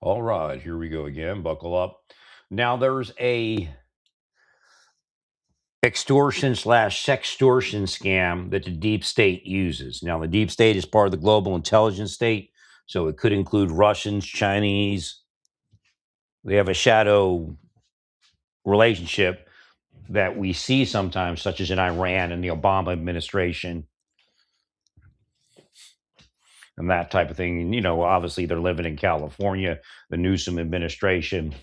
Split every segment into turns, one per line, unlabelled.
All right, here we go again. Buckle up. Now there's a extortion slash sextortion scam that the deep state uses. Now the deep state is part of the global intelligence state, so it could include Russians, Chinese. They have a shadow relationship that we see sometimes, such as in Iran and the Obama administration and that type of thing. And, obviously they're living in California, the Newsom administration.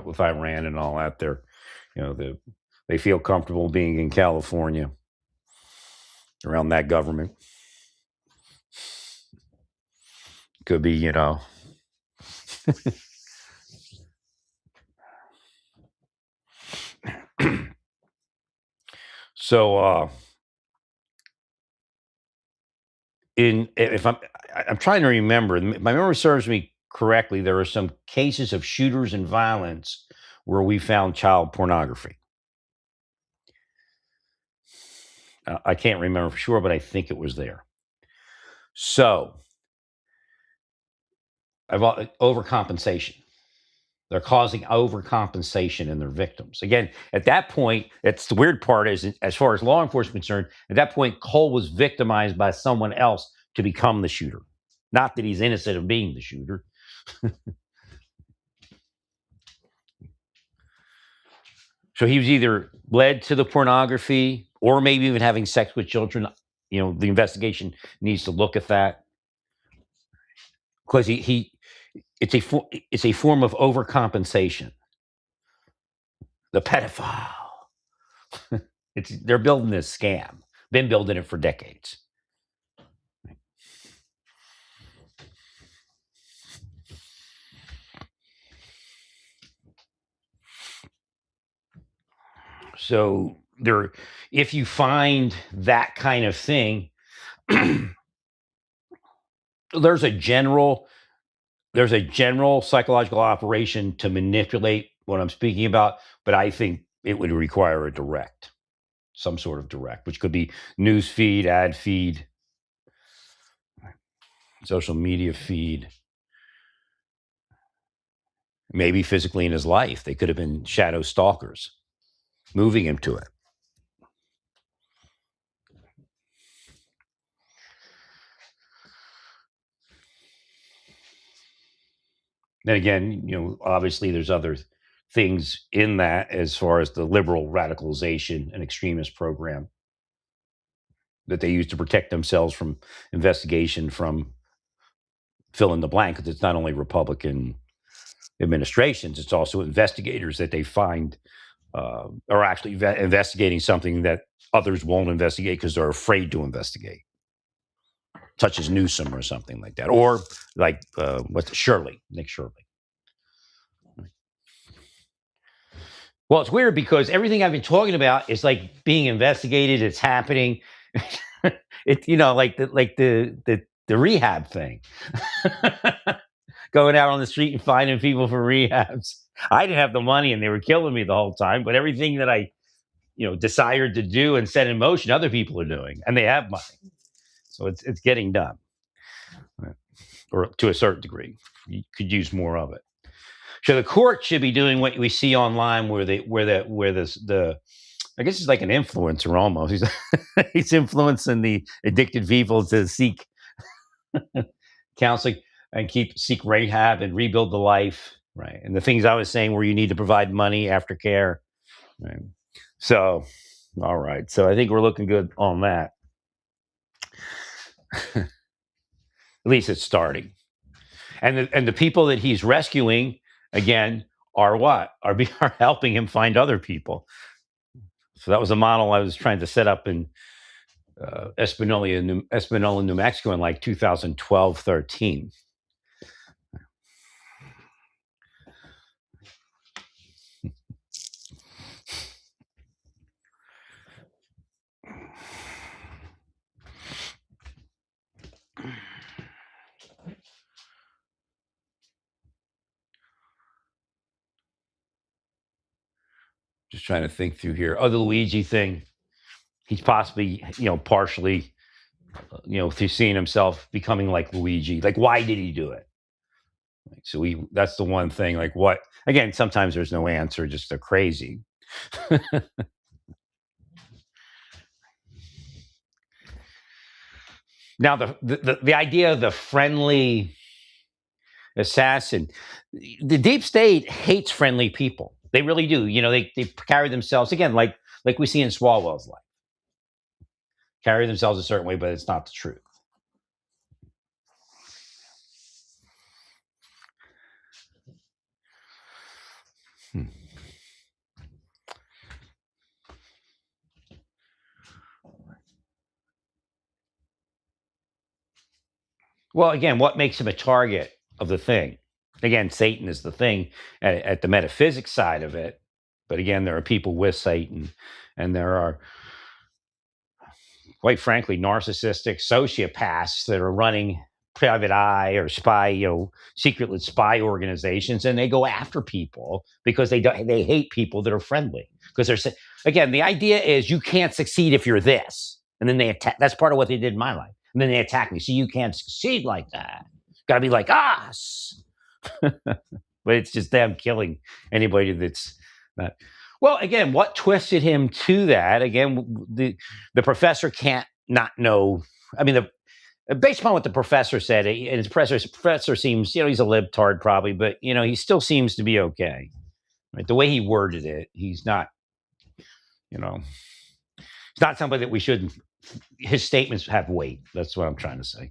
With Iran and all that, they feel comfortable being in California around that government. Could be, so in if I'm trying to remember, my memory serves me correctly, there are some cases of shooters and violence where we found child pornography. I can't remember for sure, but I think it was there. So overcompensation. They're causing overcompensation in their victims. Again, at that point, that's the weird part is, as far as law enforcement is concerned, at that point, Cole was victimized by someone else to become the shooter. Not that he's innocent of being the shooter. So he was either led to the pornography or maybe even having sex with children. The investigation needs to look at that because it's a form of overcompensation. The pedophile. They're building this scam. Been building it for decades. So if you find that kind of thing, there's a general psychological operation to manipulate what I'm speaking about, but I think it would require some sort of direct, which could be news feed, ad feed, social media feed, maybe physically in his life. They could have been shadow stalkers, moving him to it. Then again, obviously there's other things in that as far as the liberal radicalization and extremist program that they use to protect themselves from investigation from fill in the blank, because it's not only Republican administrations, it's also investigators that they find are actually investigating something that others won't investigate because they're afraid to investigate, such as Newsom or something like that, or like Nick Shirley. Well, it's weird because everything I've been talking about is like being investigated. It's happening. It's like the rehab thing. Going out on the street and finding people for rehabs. I didn't have the money, and they were killing me the whole time. But everything that I, desired to do and set in motion, other people are doing, and they have money, so it's getting done, or to a certain degree. You could use more of it. So the court should be doing what we see online, where the I guess he's like an influencer almost. He's influencing the addicted people to seek counseling and seek rehab and rebuild the life, right? And the things I was saying, where you need to provide money, aftercare, right? So, all right. So I think we're looking good on that. At least it's starting. And the people that he's rescuing again are what are helping him find other people. So that was a model I was trying to set up in Espanola, New Mexico in like 2012, 13. Just trying to think through here. Oh, the Luigi thing. He's possibly, partially If he's seeing himself becoming like Luigi, like why did he do it? So that's the one thing. Like what? Again, sometimes there's no answer, just they're crazy. Now the idea of the friendly assassin, the deep state hates friendly people. They really do. They carry themselves again like we see in Swalwell's life. Carry themselves a certain way, but it's not the truth. Hmm. Well, again, what makes him a target of the thing? Again, Satan is the thing at the metaphysics side of it. But again, there are people with Satan, and there are, quite frankly, narcissistic sociopaths that are running private eye or spy, secret spy organizations, and they go after people because they hate people that are friendly. Because again, the idea is you can't succeed if you're this, and then they attack. That's part of what they did in my life, and then they attack me. So you can't succeed like that. Got to be like us. But it's just them killing anybody that's not. Well, again, what twisted him to that? Again, the professor can't not know. I mean, based upon what the professor said, and his professor seems, he's a libtard probably, but he still seems to be okay. Right? The way he worded it, he's not, it's not somebody that we shouldn't. His statements have weight. That's what I'm trying to say.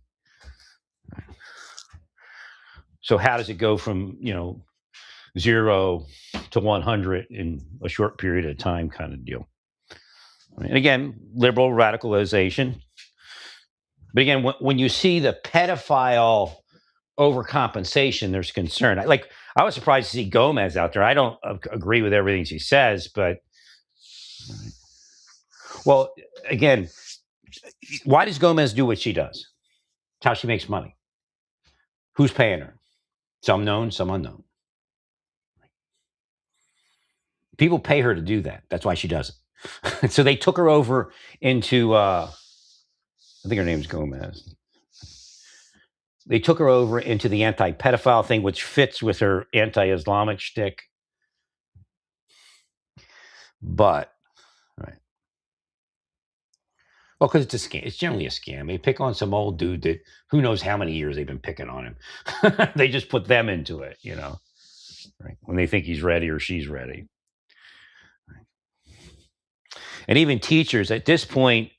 So how does it go from 0 to 100 in a short period of time, kind of deal? And again, liberal radicalization. But again, when you see the pedophile overcompensation, there's concern. I was surprised to see Gomez out there. I don't agree with everything she says, but well, again, why does Gomez do what she does? It's how she makes money. Who's paying her? Some known, some unknown. People pay her to do that. That's why she does it. So they took her over into, I think her name's Gomez. They took her over into the anti-pedophile thing, which fits with her anti-Islamic shtick. But, right. Well, because it's a scam. It's generally a scam. They pick on some old dude that who knows how many years they've been picking on him. They just put them into it, right? When they think he's ready or she's ready. And even teachers at this point,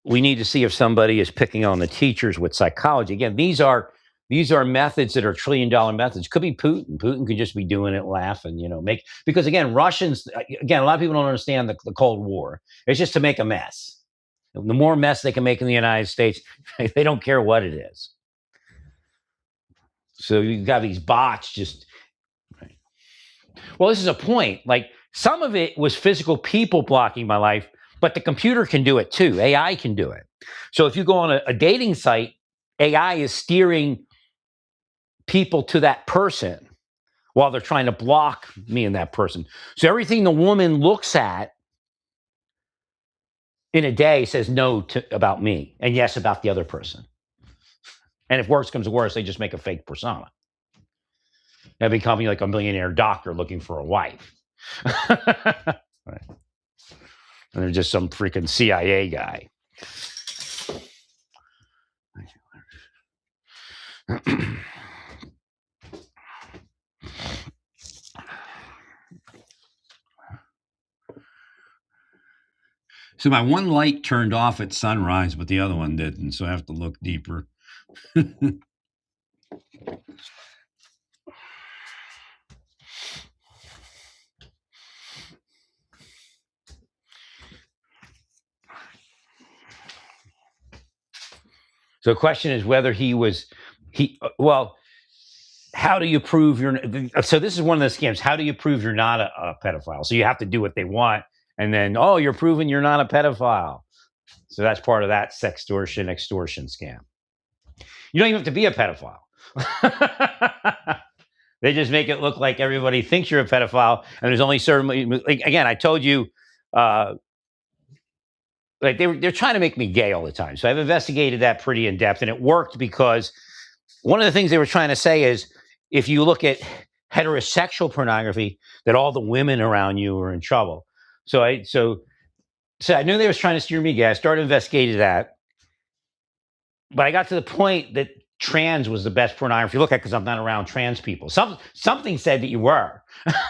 we need to see if somebody is picking on the teachers with psychology. Again, these are methods that are $1 trillion methods. Could be Putin. Putin could just be doing it, laughing, because again, Russians. Again, a lot of people don't understand the Cold War. It's just to make a mess. The more mess they can make in the United States, they don't care what it is. So you've got these bots just. Right. Well, this is a point. Like some of it was physical people blocking my life, but the computer can do it too. AI can do it. So if you go on a dating site, AI is steering people to that person while they're trying to block me and that person. So everything the woman looks at in a day says no about me and yes about the other person. And if worse comes to worse, they just make a fake persona. They become like a millionaire doctor looking for a wife. Right. And they're just some freaking CIA guy. So my one light turned off at sunrise, but the other one didn't. So I have to look deeper. So the question is whether how do you prove so this is one of the scams. How do you prove you're not a pedophile? So you have to do what they want. And then, you're proving you're not a pedophile. So that's part of that extortion scam. You don't even have to be a pedophile. They just make it look like everybody thinks you're a pedophile. And there's only certain, again, I told you, like they're trying to make me gay all the time. So I've investigated that pretty in depth, and it worked because one of the things they were trying to say is if you look at heterosexual pornography, that all the women around you are in trouble. So I knew they was trying to steer me gay. I started investigating that, but I got to the point that trans was the best pornography to look at because I'm not around trans people. Something said that you were,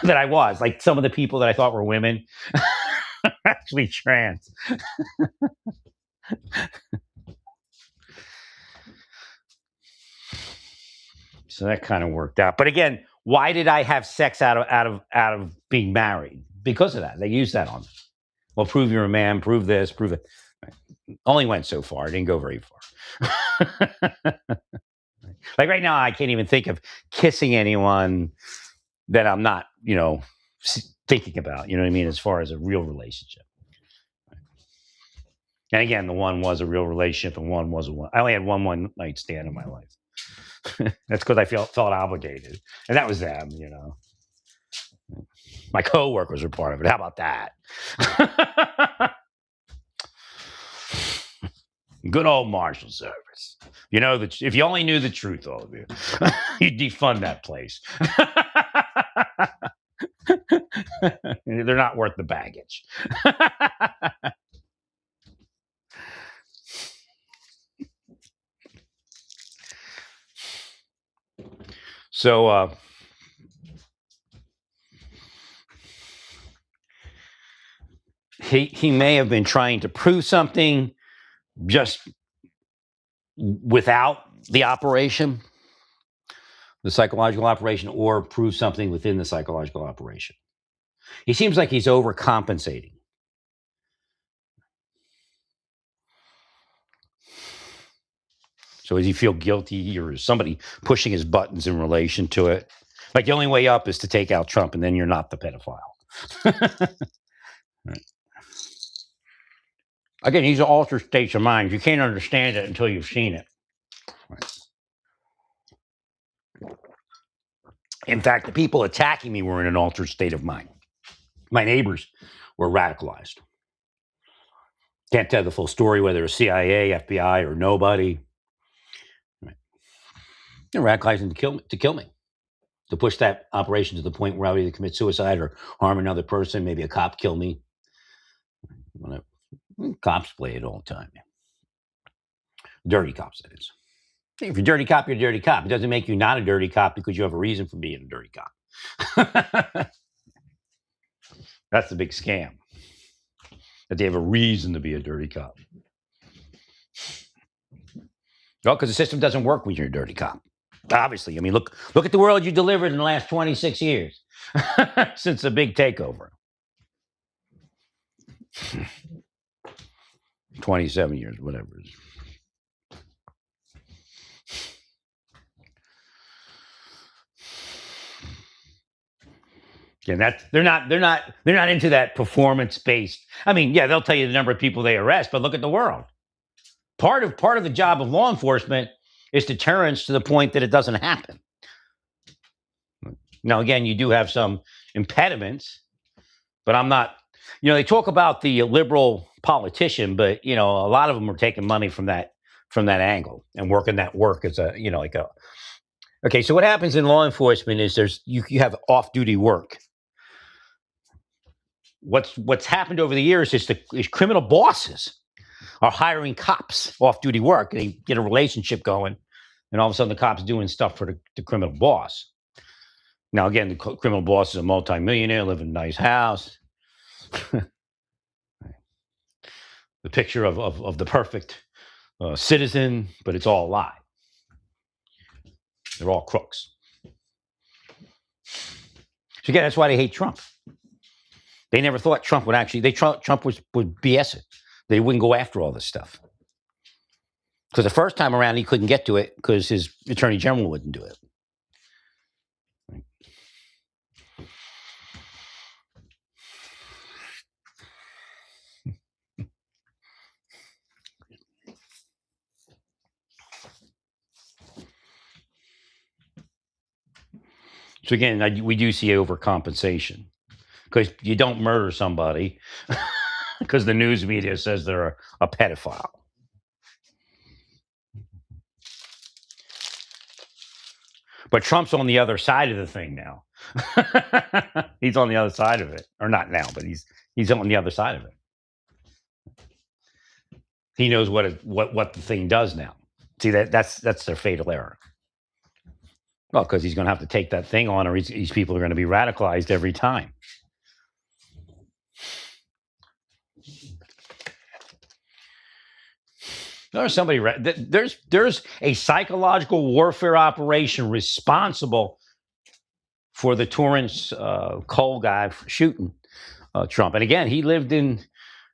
that I was. Like some of the people that I thought were women are actually trans. So that kind of worked out. But again, why did I have sex out of being married? Because of that. They used that on me. Well, prove you're a man, prove this, prove it. Only went so far. It didn't go very far. Like right now, I can't even think of kissing anyone that I'm not, thinking about. You know what I mean? As far as a real relationship. And again, the one was a real relationship, and one was a one. I only had one night stand in my life. That's because I felt obligated, and that was them. My coworkers were part of it. How about that? Good old Marshal Service. If you only knew the truth, all of you, you'd defund that place. They're not worth the baggage. So, he may have been trying to prove something just without the operation, the psychological operation, or prove something within the psychological operation. He seems like he's overcompensating. So does he feel guilty, or is somebody pushing his buttons in relation to it? Like the only way up is to take out Trump, and then you're not the pedophile. Right. Again, these are altered states of mind. You can't understand it until you've seen it. Right. In fact, the people attacking me were in an altered state of mind. My neighbors were radicalized. Can't tell the full story, whether it's CIA, FBI, or nobody. Right. They're radicalizing to kill me, to push that operation to the point where I would either commit suicide or harm another person. Maybe a cop kill me. Cops play it all the time. Dirty cops, that is. If you're a dirty cop, you're a dirty cop. It doesn't make you not a dirty cop because you have a reason for being a dirty cop. That's the big scam. That they have a reason to be a dirty cop. Well, because the system doesn't work when you're a dirty cop. Obviously, I mean, look at the world you delivered in the last 26 years since the big takeover. 27 years, whatever it is. Yeah, they're not into that performance based. I mean, yeah, they'll tell you the number of people they arrest, but look at the world. Part of the job of law enforcement is deterrence to the point that it doesn't happen. Now, again, you do have some impediments, but I'm not. They talk about the liberal politician, but a lot of them are taking money from that angle and working that work as a like a. Okay, so what happens in law enforcement is you have off duty work. What's happened over the years is criminal bosses are hiring cops off duty work. They get a relationship going, and all of a sudden the cop's doing stuff for the criminal boss. Now, again, the criminal boss is a multimillionaire, live in a nice house. The picture of the perfect citizen, but it's all a lie. They're all crooks. So again, that's why they hate Trump. They never thought Trump would actually. Trump would BS it. They wouldn't go after all this stuff. Because the first time around, he couldn't get to it because his attorney general wouldn't do it. So again, we do see overcompensation because you don't murder somebody because the news media says they're a pedophile. But Trump's on the other side of the thing now. He's on the other side of it, or not now, but he's on the other side of it. He knows what the thing does now. See, that's their fatal error. Well, because he's going to have to take that thing on, or these people are going to be radicalized every time. There's somebody. There's a psychological warfare operation responsible for the Torrance Cole guy shooting Trump. And again, he lived in.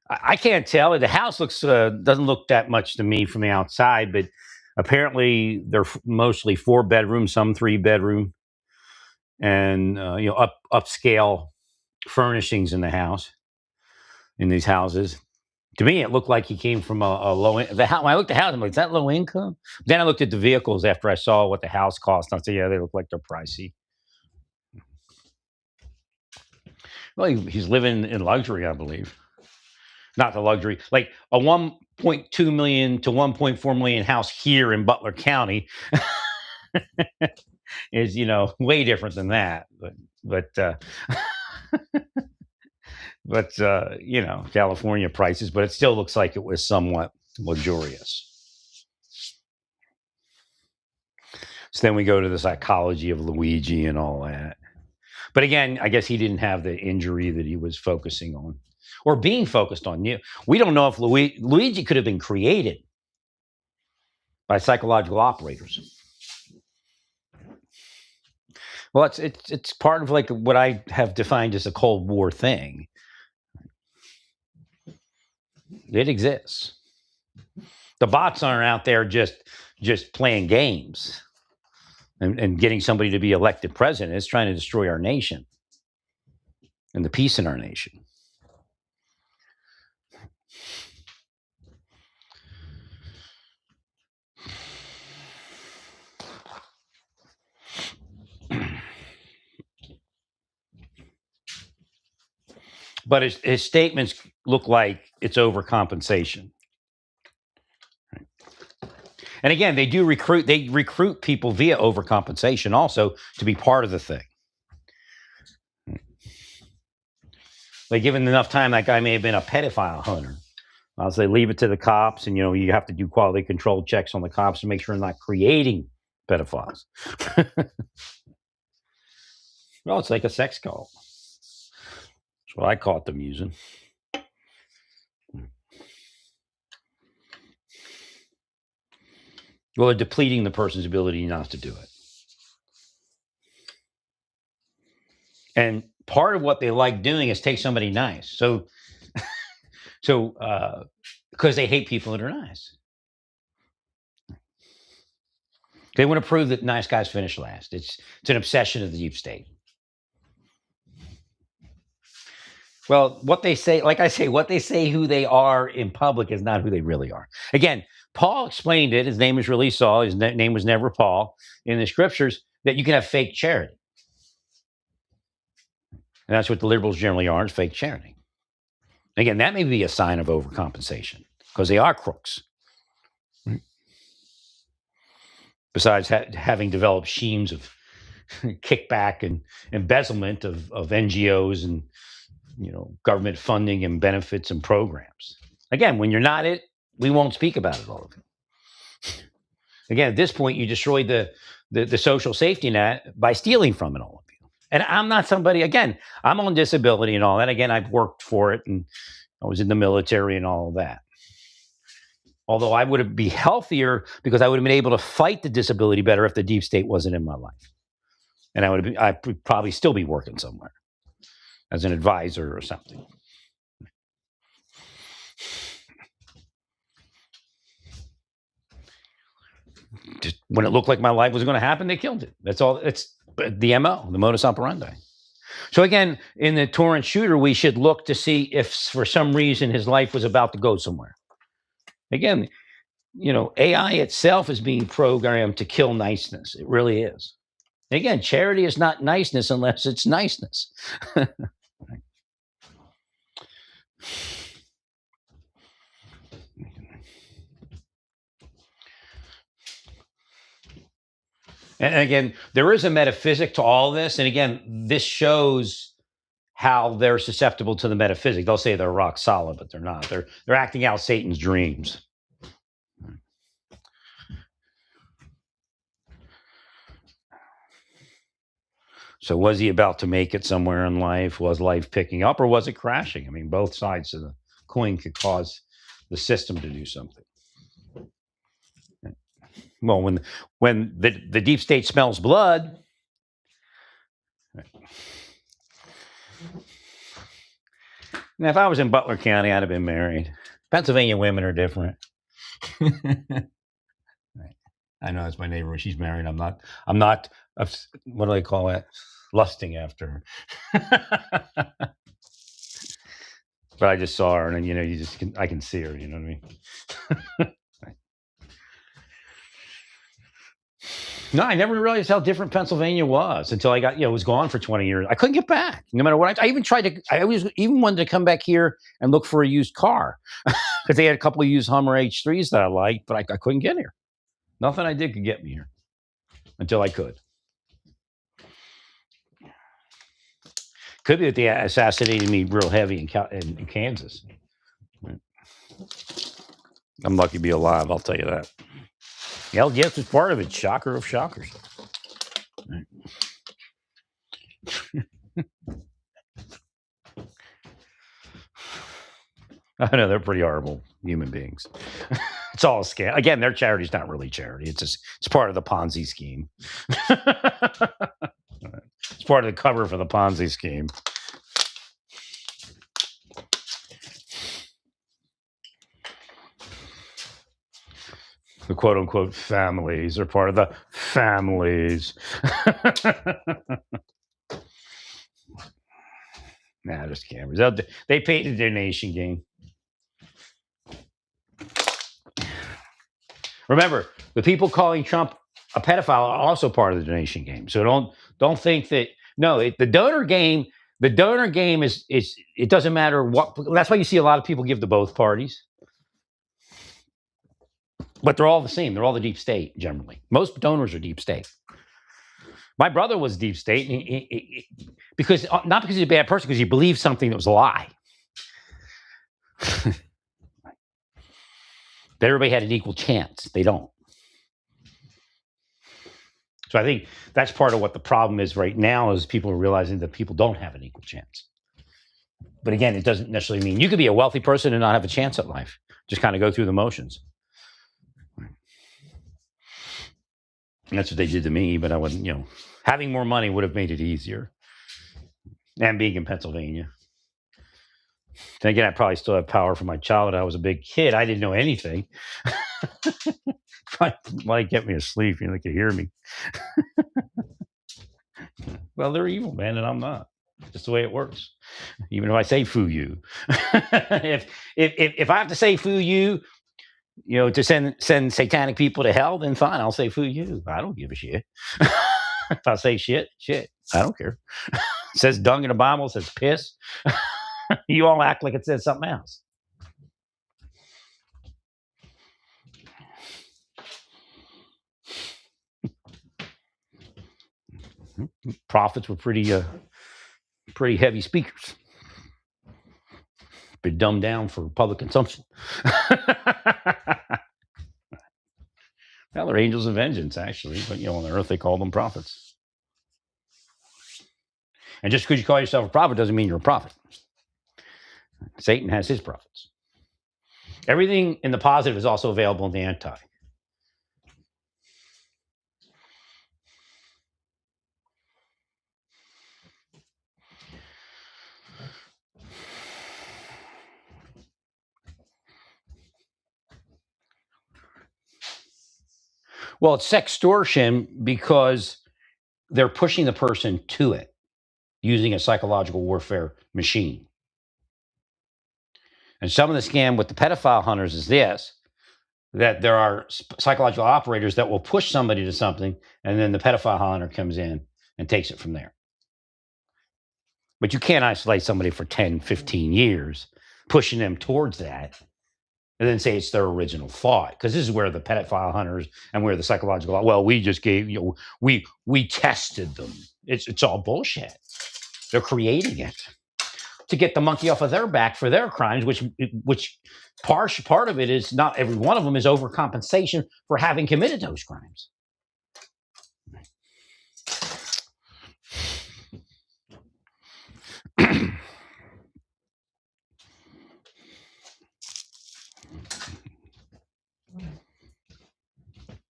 I can't tell. The house doesn't look that much to me from the outside, but apparently they're mostly 4-bedroom, some 3-bedroom, and upscale furnishings in the house. In these houses, to me, it looked like he came from a low. When I looked at the house, I'm like, is that low income? Then I looked at the vehicles after I saw what the house cost. I said, yeah, they look like they're pricey. Well, he's living in luxury, I believe. Not the luxury, like a 1.2 million to 1.4 million house here in Butler County is, way different than that. But California prices, but it still looks like it was somewhat luxurious. So then we go to the psychology of Luigi and all that. But again, I guess he didn't have the injury that he was focusing on or being focused on. We don't know if Luigi could have been created by psychological operators. Well, it's part of like what I have defined as a Cold War thing. It exists. The bots aren't out there just playing games and getting somebody to be elected president. It's trying to destroy our nation and the peace in our nation. But his statements look like it's overcompensation. And again, they recruit people via overcompensation also to be part of the thing. Like, given enough time, that guy may have been a pedophile hunter. I'll say leave it to the cops, and you have to do quality control checks on the cops to make sure they're not creating pedophiles. Well, it's like a sex cult. That's what I caught them using. Well, they're depleting the person's ability not to do it. And part of what they like doing is take somebody nice. So because they hate people that are nice. They want to prove that nice guys finish last. It's an obsession of the deep state. Well, what they say, like I say, what they say who they are in public is not who they really are. Again, Paul explained it. His name was really Saul. His name was never Paul in the scriptures, that you can have fake charity. And that's what the liberals generally are, is fake charity. Again, that may be a sign of overcompensation because they are crooks. Besides having developed schemes of kickback and embezzlement of NGOs and government funding and benefits and programs. Again, when you're not it, we won't speak about it, all of you. Again, at this point, you destroyed the social safety net by stealing from it, all of you. And I'm not somebody, again, I'm on disability and all that. Again, I've worked for it and I was in the military and all of that. Although I would be healthier because I would have been able to fight the disability better if the deep state wasn't in my life. And I would probably still be working somewhere as an advisor or something. Just when it looked like my life was going to happen, they killed it. That's all. It's the MO, the modus operandi. So again, in the Torrance shooter, we should look to see if for some reason his life was about to go somewhere. Again, AI itself is being programmed to kill niceness. It really is. And again, charity is not niceness unless it's niceness. And again, there is a metaphysic to all this. And again, this shows how they're susceptible to the metaphysic. They'll say they're rock solid, but they're not. They're acting out Satan's dreams. So was he about to make it somewhere in life? Was life picking up, or was it crashing? I mean, both sides of the coin could cause the system to do something. Well, when the deep state smells blood, now if I was in Butler County, I'd have been married. Pennsylvania women are different. I know that's my neighbor. She's married. I'm not. What do they call it? Lusting after her. But I just saw her, and then I can see her. You know what I mean? No, I never realized how different Pennsylvania was until I got, it was gone for 20 years. I couldn't get back, no matter what. I even tried to. I always even wanted to come back here and look for a used car because they had a couple of used Hummer H3s that I liked, but I couldn't get here. Nothing I did could get me here until I could. Could be that they assassinated me real heavy in Kansas. I'm lucky to be alive, I'll tell you that. LDS is part of it. Shocker of shockers. I know they're pretty horrible human beings. It's all a scam. Again, their charity's not really charity. It's part of the Ponzi scheme. It's part of the cover for the Ponzi scheme. The quote unquote families are part of the families. Nah, just scammers. They paid the donation game. Remember, the people calling Trump a pedophile are also part of the donation game. So don't think that the donor game. The donor game is it doesn't matter what. That's why you see a lot of people give to both parties, but they're all the same. They're all the deep state generally. Most donors are deep state. My brother was deep state, and because not because he's a bad person, because he believed something that was a lie. That everybody had an equal chance. They don't. So I think that's part of what the problem is right now is people are realizing that people don't have an equal chance. But again, it doesn't necessarily mean you could be a wealthy person and not have a chance at life. Just kind of go through the motions. And that's what they did to me, but I wouldn't, having more money would have made it easier. And being in Pennsylvania. Then again, I probably still have power from my childhood. I was a big kid. I didn't know anything. Might get me asleep. They could hear me. Well, they're evil, man, and I'm not. Just the way it works. Even if I say "foo you," if I have to say "foo you," to send satanic people to hell, then fine, I'll say "foo you." I don't give a shit. If I say shit, I don't care. It says dung in the Bible. It says piss. You all act like it says something else. Prophets were pretty heavy speakers. Been dumbed down for public consumption. Well, they're angels of vengeance, actually, but on the earth they call them prophets. And just because you call yourself a prophet doesn't mean you're a prophet. Satan has his prophets. Everything in the positive is also available in the anti. Well, it's sextortion because they're pushing the person to it using a psychological warfare machine. And some of the scam with the pedophile hunters is this, that there are psychological operators that will push somebody to something, and then the pedophile hunter comes in and takes it from there. But you can't isolate somebody for 10, 15 years, pushing them towards that. and then say it's their original thought, because this is where the pedophile hunters and where the psychological, well, we just gave, we tested them. It's all bullshit. They're creating it to get the monkey off of their back for their crimes, which part of it is, not every one of them is overcompensation for having committed those crimes.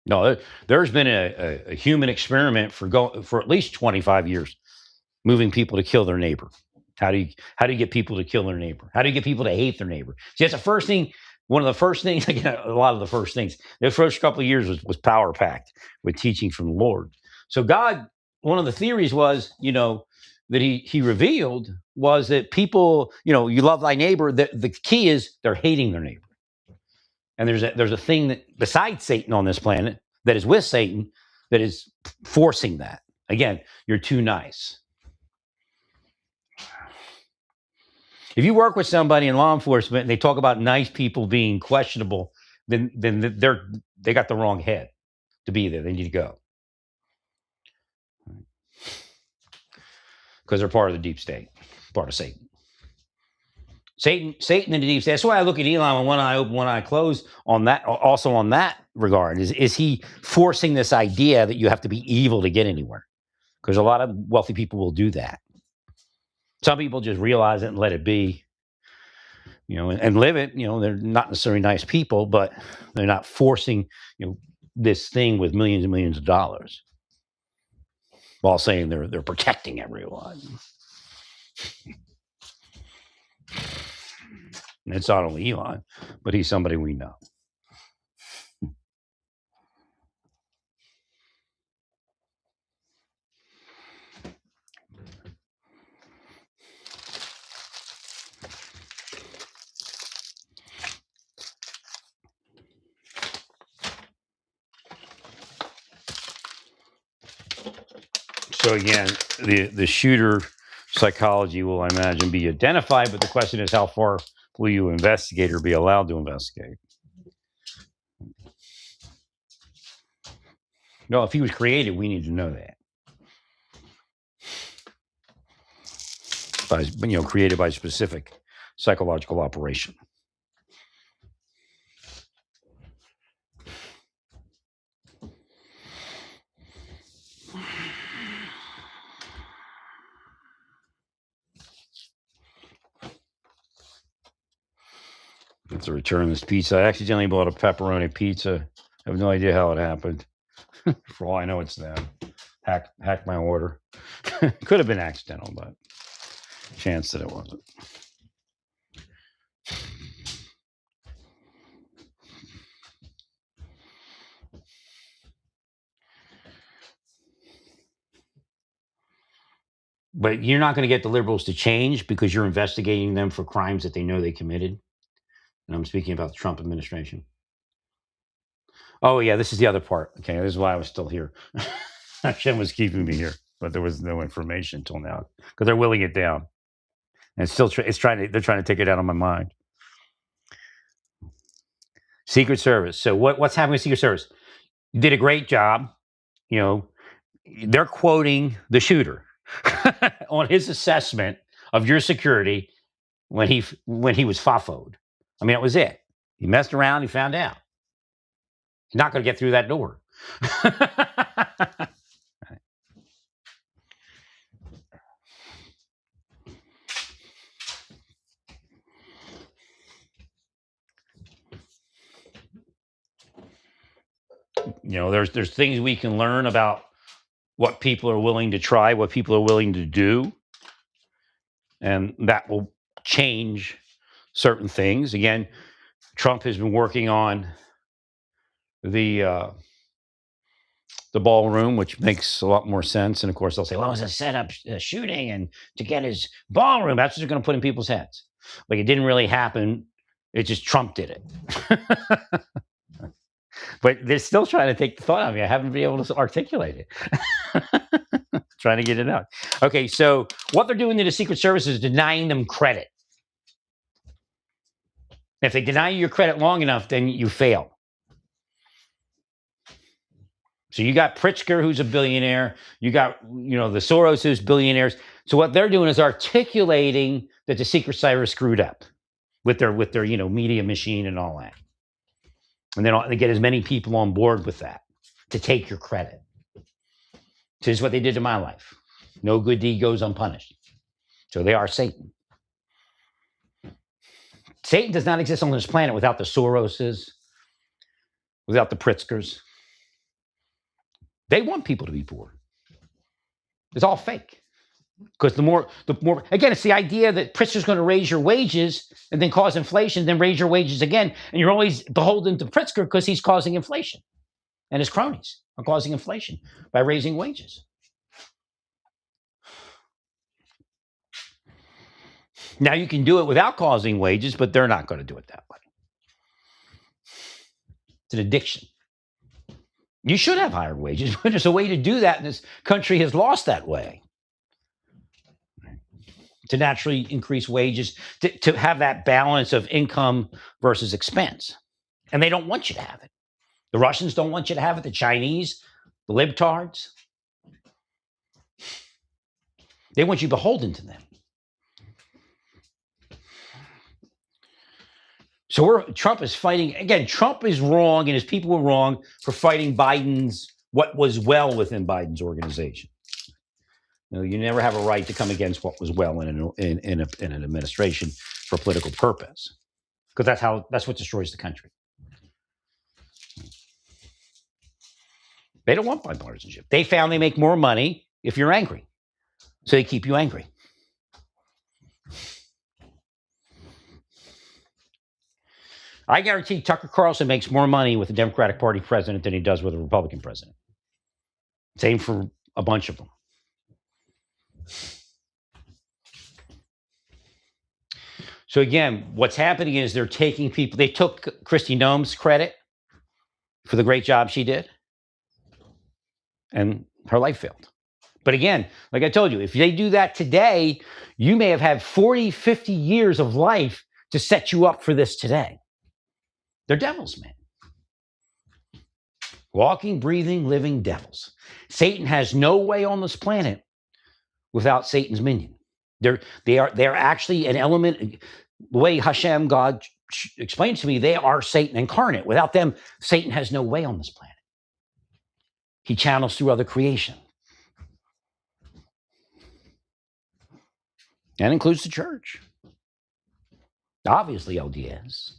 No, there's been a human experiment for at least 25 years, moving people to kill their neighbor. How do you get people to kill their neighbor? How do you get people to hate their neighbor? See, that's the first thing. One of the first things, again, a lot of the first things, the first couple of years was power packed with teaching from the Lord. So God, one of the theories was, that he revealed was that people, you love thy neighbor. The key is they're hating their neighbor. And there's a thing that besides Satan on this planet that is with Satan that is forcing that. Again, you're too nice. If you work with somebody in law enforcement and they talk about nice people being questionable, then they got the wrong head to be there. They need to go. Because they're part of the deep state, part of Satan. Satan and the deep state. That's why I look at Elon with one eye open, one eye closed on that. Also on that regard, is he forcing this idea that you have to be evil to get anywhere? Because a lot of wealthy people will do that. Some people just realize it and let it be, and live it. They're not necessarily nice people, but they're not forcing, this thing with millions and millions of dollars while saying they're protecting everyone. And it's not only Elon, but he's somebody we know. So again, the shooter psychology will, I imagine, be identified, but the question is, how far will you investigate or be allowed to investigate? No, if he was created, we need to know that. Created by specific psychological operation. Let's return this pizza. I accidentally bought a pepperoni pizza. I have no idea how it happened. For all I know, it's them. Hacked my order. Could have been accidental, but chance that it wasn't. But you're not going to get the liberals to change because you're investigating them for crimes that they know they committed. And I'm speaking about the Trump administration. Oh, yeah, this is the other part. Okay, this is why I was still here. Hashem was keeping me here, but there was no information until now because they're willing it down. And they're trying to take it out of my mind. Secret Service. So what's happening with Secret Service? You did a great job. They're quoting the shooter on his assessment of your security when he was FAFO'd. I mean, that was it. He messed around. He found out. He's not going to get through that door. There's things we can learn about what people are willing to try, what people are willing to do, and that will change certain things. Again, Trump has been working on the ballroom, which makes a lot more sense. And of course, they'll say, well, it was a setup shooting and to get his ballroom. That's what they're going to put in people's heads. Like, it didn't really happen. It just Trump did it. But they're still trying to take the thought out of me. I haven't been able to articulate it. Trying to get it out. Okay, so what they're doing to the Secret Service is denying them credit. If they deny you your credit long enough, then you fail. So you got Pritzker, who's a billionaire. You got, the Soros, who's billionaires. So what they're doing is articulating that the Secret Service screwed up with their media machine and all that. And then they get as many people on board with that to take your credit. So this is what they did to my life. No good deed goes unpunished. So they are Satan. Satan does not exist on this planet without the Soroses, without the Pritzkers. They want people to be poor. It's all fake. Because the more, again, it's the idea that Pritzker's going to raise your wages and then cause inflation, then raise your wages again. And you're always beholden to Pritzker because he's causing inflation. And his cronies are causing inflation by raising wages. Now you can do it without causing wages, but they're not going to do it that way. It's an addiction. You should have higher wages, but there's a way to do that, and this country has lost that way. To naturally increase wages, to have that balance of income versus expense. And they don't want you to have it. The Russians don't want you to have it. The Chinese, the libtards. They want you beholden to them. So Trump is fighting. Again, Trump is wrong and his people were wrong for fighting what was well within Biden's organization. You never have a right to come against what was well in an administration for political purpose, because that's what destroys the country. They don't want bipartisanship. They found they make more money if you're angry, so they keep you angry. I guarantee Tucker Carlson makes more money with the Democratic Party president than he does with a Republican president. Same for a bunch of them. So again, what's happening is they're taking people. They took Kristi Noem's credit for the great job she did, and her life failed. But again, like I told you, if they do that today, you may have had 40, 50 years of life to set you up for this today. They're devils, man. Walking, breathing, living devils. Satan has no way on this planet without Satan's minion. They're actually an element. The way Hashem, God, explains to me, they are Satan incarnate. Without them, Satan has no way on this planet. He channels through other creation. That includes the church. Obviously, LDS.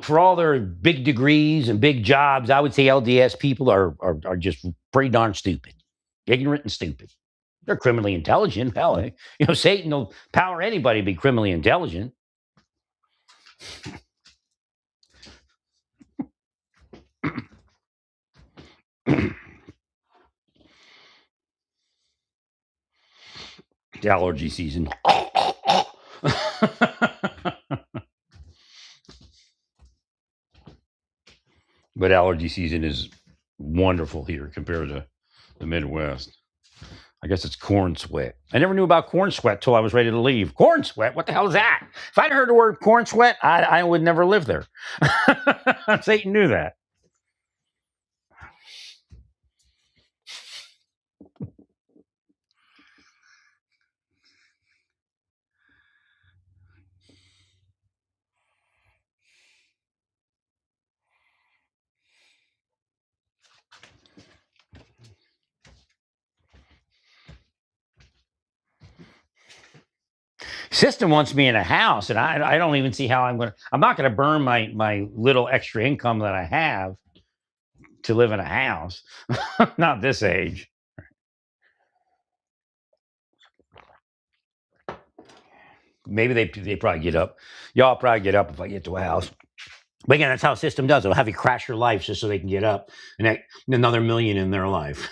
For all their big degrees and big jobs, I would say LDS people are just pretty darn stupid, ignorant and stupid. They're criminally intelligent. Hell, Satan will power anybody to be criminally intelligent. The allergy season. But allergy season is wonderful here compared to the Midwest. I guess it's corn sweat. I never knew about corn sweat till I was ready to leave. Corn sweat? What the hell is that? If I'd heard the word corn sweat, I would never live there. Satan knew that. System wants me in a house, and I don't even see how I'm not going to burn my little extra income that I have to live in a house. Not this age. Maybe they probably get up. Y'all probably get up if I get to a house. But again, that's how system does. It'll have you crash your life just so they can get up and another million in their life.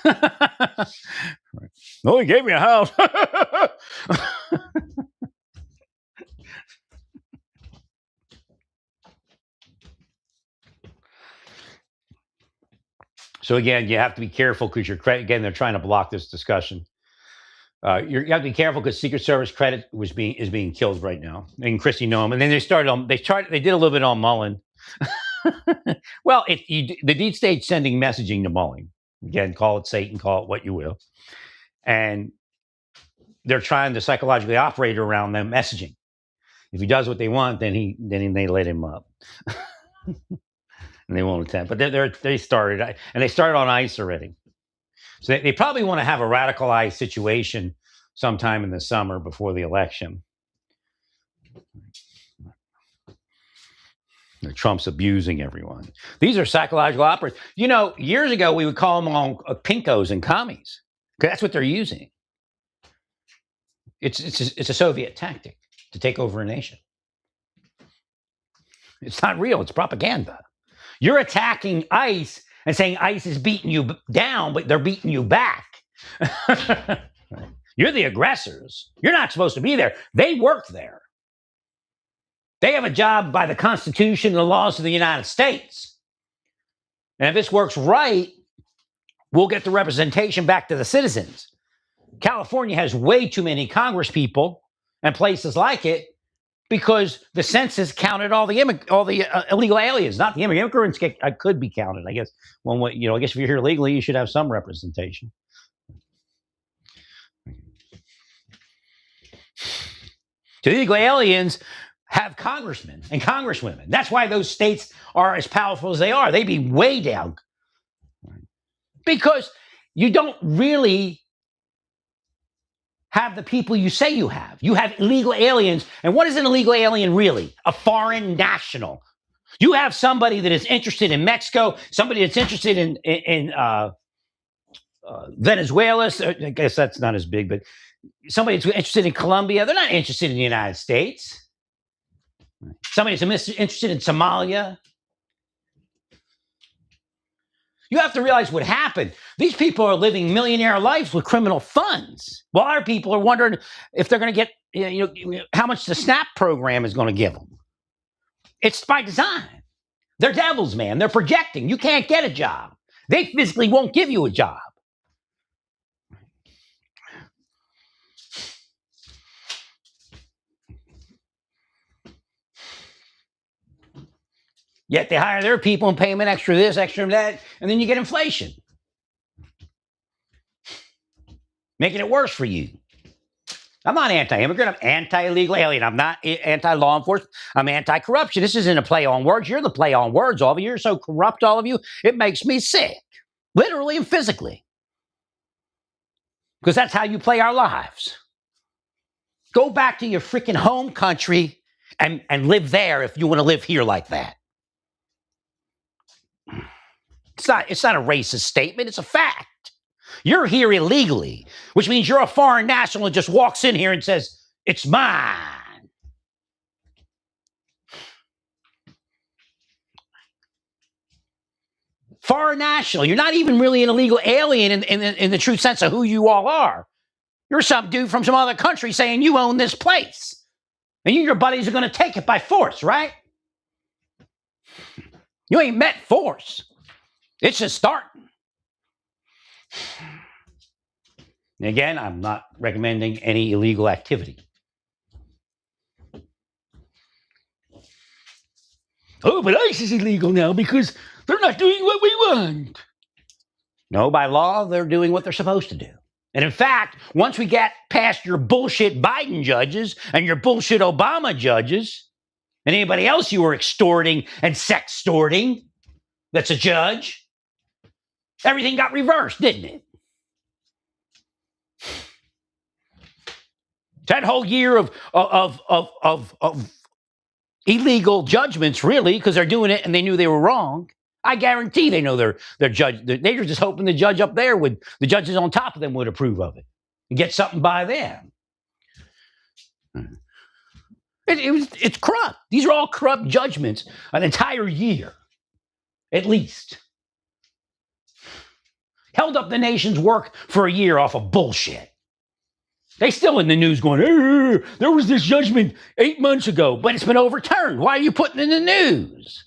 Oh, he gave me a house. So again, you have to be careful because again, they're trying to block this discussion. You have to be careful because Secret Service credit is being killed right now. And Christy Noem, and then they did a little bit on Mullen. Well, the deep state sending messaging to Mullen. Again, call it Satan, call it what you will, and they're trying to psychologically operate around them messaging. If he does what they want, then they let him up, and they won't attempt. But they started, and they started on ICE already. So they probably want to have a radicalized situation sometime in the summer before the election. Trump's abusing everyone. These are psychological operators. Years ago, we would call them all pinkos and commies. That's what they're using. It's a Soviet tactic to take over a nation. It's not real. It's propaganda. You're attacking ICE and saying ICE is beating you down, but they're beating you back. You're the aggressors. You're not supposed to be there. They work there. They have a job by the Constitution and the laws of the United States. And if this works right, we'll get the representation back to the citizens. California has way too many Congress people and places like it because the census counted all the illegal aliens, not the immigrants. Could be counted, I guess. Well, I guess if you're here legally, you should have some representation. So the illegal aliens have congressmen and congresswomen. That's why those states are as powerful as they are. They'd be way down because you don't really have the people you say you have. You have illegal aliens. And what is an illegal alien really? A foreign national. You have somebody that is interested in Mexico, somebody that's interested in Venezuela. So I guess that's not as big, but somebody that's interested in Colombia. They're not interested in the United States. Somebody that's interested in Somalia. You have to realize what happened. These people are living millionaire lives with criminal funds, while our people are wondering if they're going to get, how much the SNAP program is going to give them. It's by design. They're devils, man. They're projecting. You can't get a job. They physically won't give you a job. Yet they hire their people and pay them an extra this, extra that, and then you get inflation. Making it worse for you. I'm not anti-immigrant. I'm anti-illegal alien. I'm not anti-law enforcement. I'm anti-corruption. This isn't a play on words. You're the play on words, all of you. You're so corrupt, all of you. It makes me sick, literally and physically. Because that's how you play our lives. Go back to your freaking home country and live there if you want to live here like that. It's not a racist statement. It's a fact. You're here illegally, which means you're a foreign national and just walks in here and says, it's mine. Foreign national. You're not even really an illegal alien in the true sense of who you all are. You're some dude from some other country saying you own this place. And you and your buddies are going to take it by force, right? You ain't met force. It's just starting. And again, I'm not recommending any illegal activity. Oh, but ICE is illegal now because they're not doing what we want. No, by law, they're doing what they're supposed to do. And in fact, once we get past your bullshit Biden judges and your bullshit Obama judges and anybody else you were extorting and sextorting that's a judge, everything got reversed, didn't it? That whole year of illegal judgments, really, because they're doing it and they knew they were wrong. I guarantee they know their judge. They're just hoping the judge up there the judges on top of them would approve of it and get something by them. It's corrupt. These are all corrupt judgments an entire year, at least. Held up the nation's work for a year off of bullshit. They still in the news going, there was this judgment 8 months ago, but it's been overturned. Why are you putting it in the news?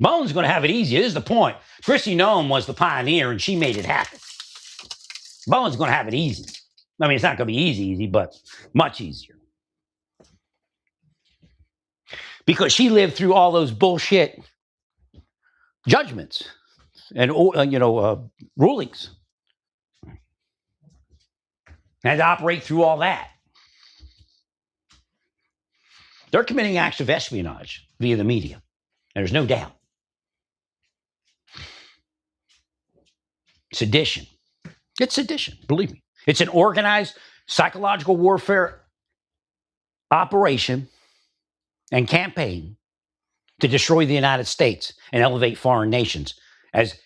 Bone's going to have it easy. This is the point. Chrissy Noem was the pioneer, and she made it happen. Bone's going to have it easy. I mean, it's not going to be easy, but much easier. Because she lived through all those bullshit judgments and rulings. Had to operate through all that. They're committing acts of espionage via the media. There's no doubt. Sedition. It's sedition, believe me. It's an organized psychological warfare operation and campaign to destroy the United States and elevate foreign nations as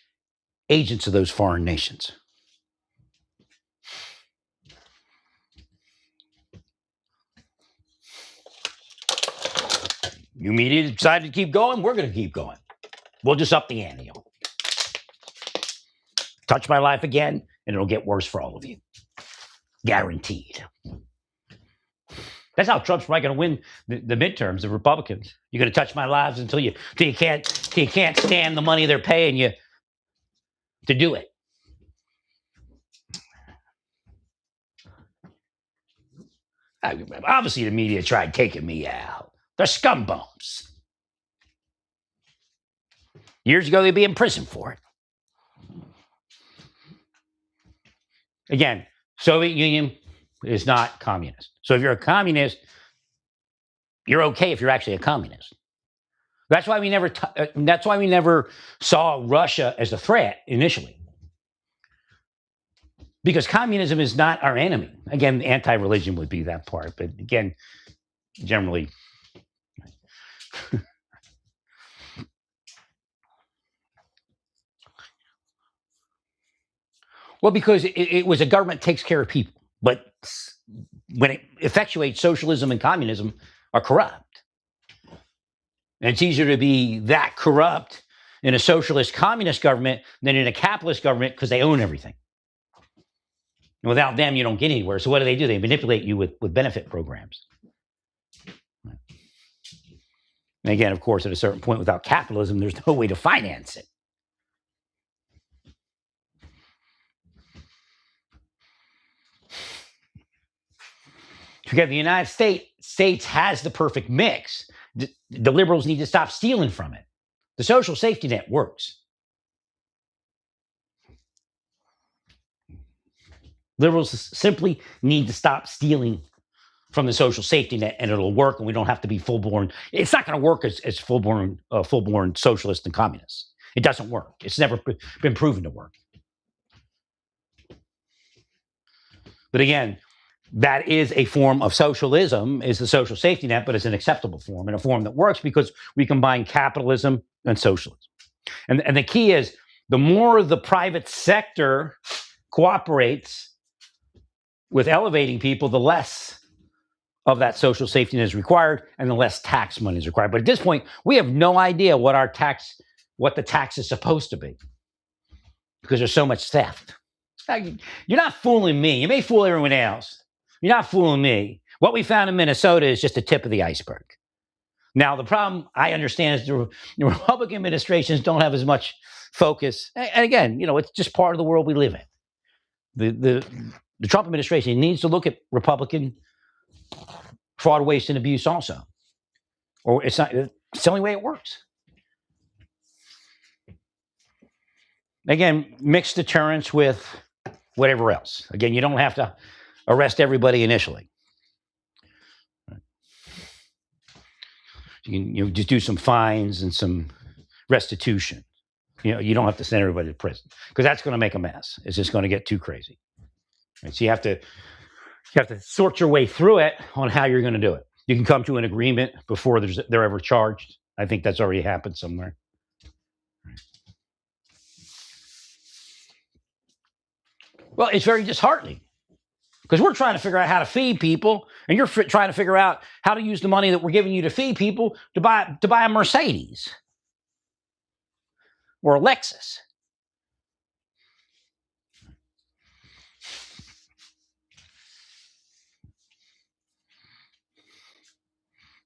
agents of those foreign nations. You media decided to keep going, we're going to keep going. We'll just up the ante. Touch my life again, and it'll get worse for all of you. Guaranteed. That's how Trump's probably going to win the midterms, the Republicans. You're going to touch my lives until you can't stand the money they're paying you to do it. Obviously, the media tried taking me out. They're scumbums. Years ago, they'd be in prison for it. Again, Soviet Union is not communist. So if you're a communist, you're okay if you're actually a communist. That's why we never saw Russia as a threat initially. Because communism is not our enemy. Again, anti-religion would be that part, but again, generally. Well, because it was a government takes care of people, but when it effectuates, socialism and communism are corrupt. And it's easier to be that corrupt in a socialist communist government than in a capitalist government because they own everything. And without them, you don't get anywhere. So what do? They manipulate you with benefit programs. And again, of course, at a certain point, without capitalism, there's no way to finance it. Because the United States has the perfect mix. The liberals need to stop stealing from it. The social safety net works. Liberals simply need to stop stealing from the social safety net, and it'll work, and we don't have to be full-born. It's not going to work as full-born socialists and communists. It doesn't work. It's never been proven to work. But again, that is a form of socialism, is the social safety net, but it's an acceptable form and a form that works because we combine capitalism and socialism. And the key is the more the private sector cooperates with elevating people, the less of that social safety net is required and the less tax money is required. But at this point, we have no idea what the tax is supposed to be because there's so much theft. You're not fooling me. You may fool everyone else. You're not fooling me. What we found in Minnesota is just the tip of the iceberg. Now, the problem I understand is the Republican administrations don't have as much focus. And again, it's just part of the world we live in. The Trump administration needs to look at Republican fraud, waste, and abuse also. Or it's the only way it works. Again, mixed deterrence with whatever else. Again, you don't have to arrest everybody initially. You can just do some fines and some restitution. You don't have to send everybody to prison because that's going to make a mess. It's just going to get too crazy. Right? So you have to sort your way through it on how you're going to do it. You can come to an agreement before they're ever charged. I think that's already happened somewhere. Well, it's very disheartening because we're trying to figure out how to feed people, and you're trying to figure out how to use the money that we're giving you to feed people to buy a Mercedes or a Lexus.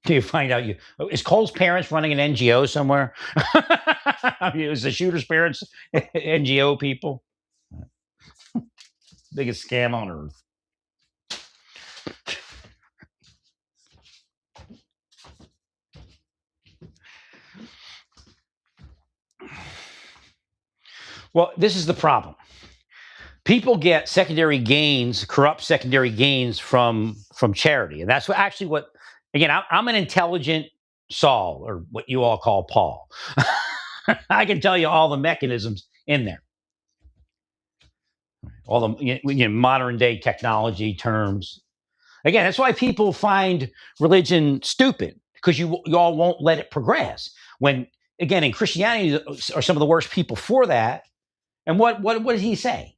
You find out is Cole's parents running an NGO somewhere? I mean, is the shooter's parents NGO people? Biggest scam on earth. Well, this is the problem. People get secondary gains, corrupt secondary gains from charity, and that's actually what. Again, I'm an intelligent Saul, or what you all call Paul. I can tell you all the mechanisms in there, all the modern day technology terms. Again, that's why people find religion stupid, because you all won't let it progress. When again, in Christianity, are some of the worst people for that. And what does he say?